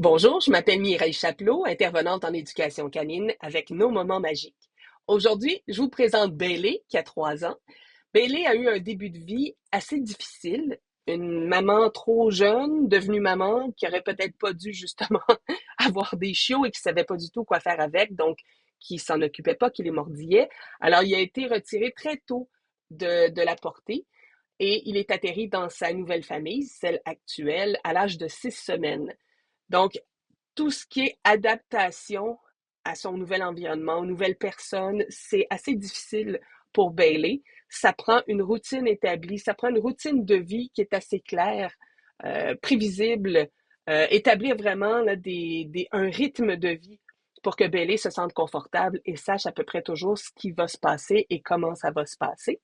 Bonjour, je m'appelle Mireille Chapelot, intervenante en éducation canine avec Nos Moments Magiques. Aujourd'hui, je vous présente Bailey, qui a 3 ans. Bailey a eu un début de vie assez difficile. Une maman trop jeune, devenue maman, qui aurait peut-être pas dû justement avoir des chiots et qui savait pas du tout quoi faire avec, donc qui s'en occupait pas, qui les mordillait. Alors, il a été retiré très tôt de la portée et il est atterri dans sa nouvelle famille, celle actuelle, à l'âge de 6 semaines. Donc, tout ce qui est adaptation à son nouvel environnement, aux nouvelles personnes, c'est assez difficile pour Bailey. Ça prend une routine établie, ça prend une routine de vie qui est assez claire, prévisible, établir vraiment là, un rythme de vie pour que Bailey se sente confortable et sache à peu près toujours ce qui va se passer et comment ça va se passer.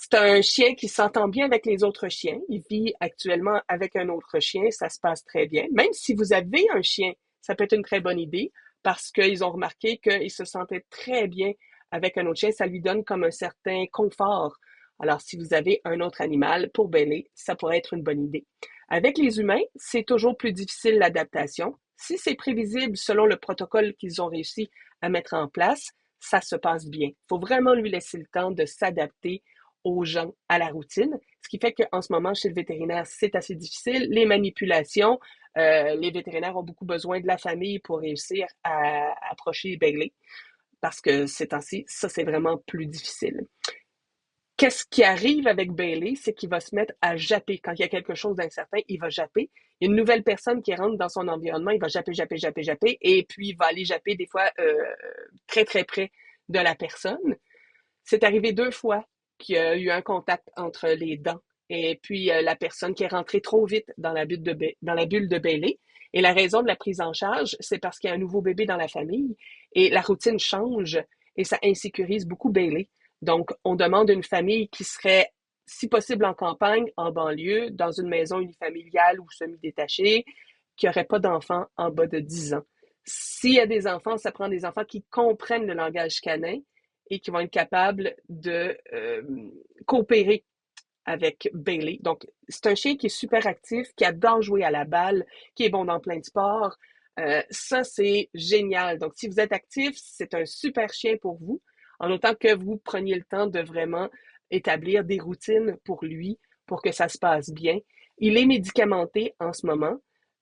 C'est un chien qui s'entend bien avec les autres chiens. Il vit actuellement avec un autre chien. Ça se passe très bien. Même si vous avez un chien, ça peut être une très bonne idée parce qu'ils ont remarqué qu'il se sentait très bien avec un autre chien. Ça lui donne comme un certain confort. Alors, si vous avez un autre animal pour bêler, ça pourrait être une bonne idée. Avec les humains, c'est toujours plus difficile l'adaptation. Si c'est prévisible selon le protocole qu'ils ont réussi à mettre en place, ça se passe bien. Il faut vraiment lui laisser le temps de s'adapter aux gens, à la routine. Ce qui fait qu'en ce moment, chez le vétérinaire, c'est assez difficile. Les manipulations, les vétérinaires ont beaucoup besoin de la famille pour réussir à approcher Bailey parce que ces temps-ci, ça, c'est vraiment plus difficile. Qu'est-ce qui arrive avec Bailey, c'est qu'il va se mettre à japper. Quand il y a quelque chose d'incertain, il va japper. Il y a une nouvelle personne qui rentre dans son environnement, il va japper, japper, japper, japper, et puis il va aller japper des fois très, très près de la personne. C'est arrivé 2 fois qu'il y a eu un contact entre les dents et puis la personne qui est rentrée trop vite dans la bulle de Bailey. Et la raison de la prise en charge, c'est parce qu'il y a un nouveau bébé dans la famille et la routine change et ça insécurise beaucoup Bailey. Donc, on demande une famille qui serait, si possible, en campagne, en banlieue, dans une maison unifamiliale ou semi-détachée, qui n'aurait pas d'enfants en bas de 10 ans. S'il y a des enfants, ça prend des enfants qui comprennent le langage canin et qui vont être capables de coopérer avec Bailey. Donc, c'est un chien qui est super actif, qui adore jouer à la balle, qui est bon dans plein de sports. Ça, c'est génial. Donc, si vous êtes actif, c'est un super chien pour vous, en autant que vous preniez le temps de vraiment établir des routines pour lui, pour que ça se passe bien. Il est médicamenté en ce moment.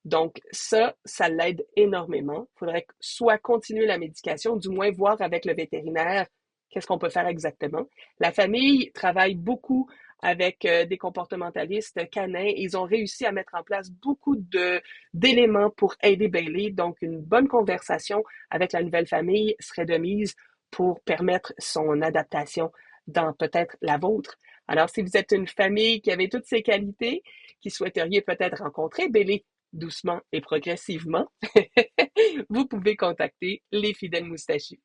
Donc, ça l'aide énormément. Il faudrait soit continuer la médication, du moins voir avec le vétérinaire qu'est-ce qu'on peut faire exactement. La famille travaille beaucoup avec des comportementalistes canins. Ils ont réussi à mettre en place beaucoup d'éléments pour aider Bailey. Donc, une bonne conversation avec la nouvelle famille serait de mise pour permettre son adaptation dans peut-être la vôtre. Alors, si vous êtes une famille qui avait toutes ces qualités, qui souhaiteriez peut-être rencontrer Bailey doucement et progressivement, vous pouvez contacter les fidèles moustachus.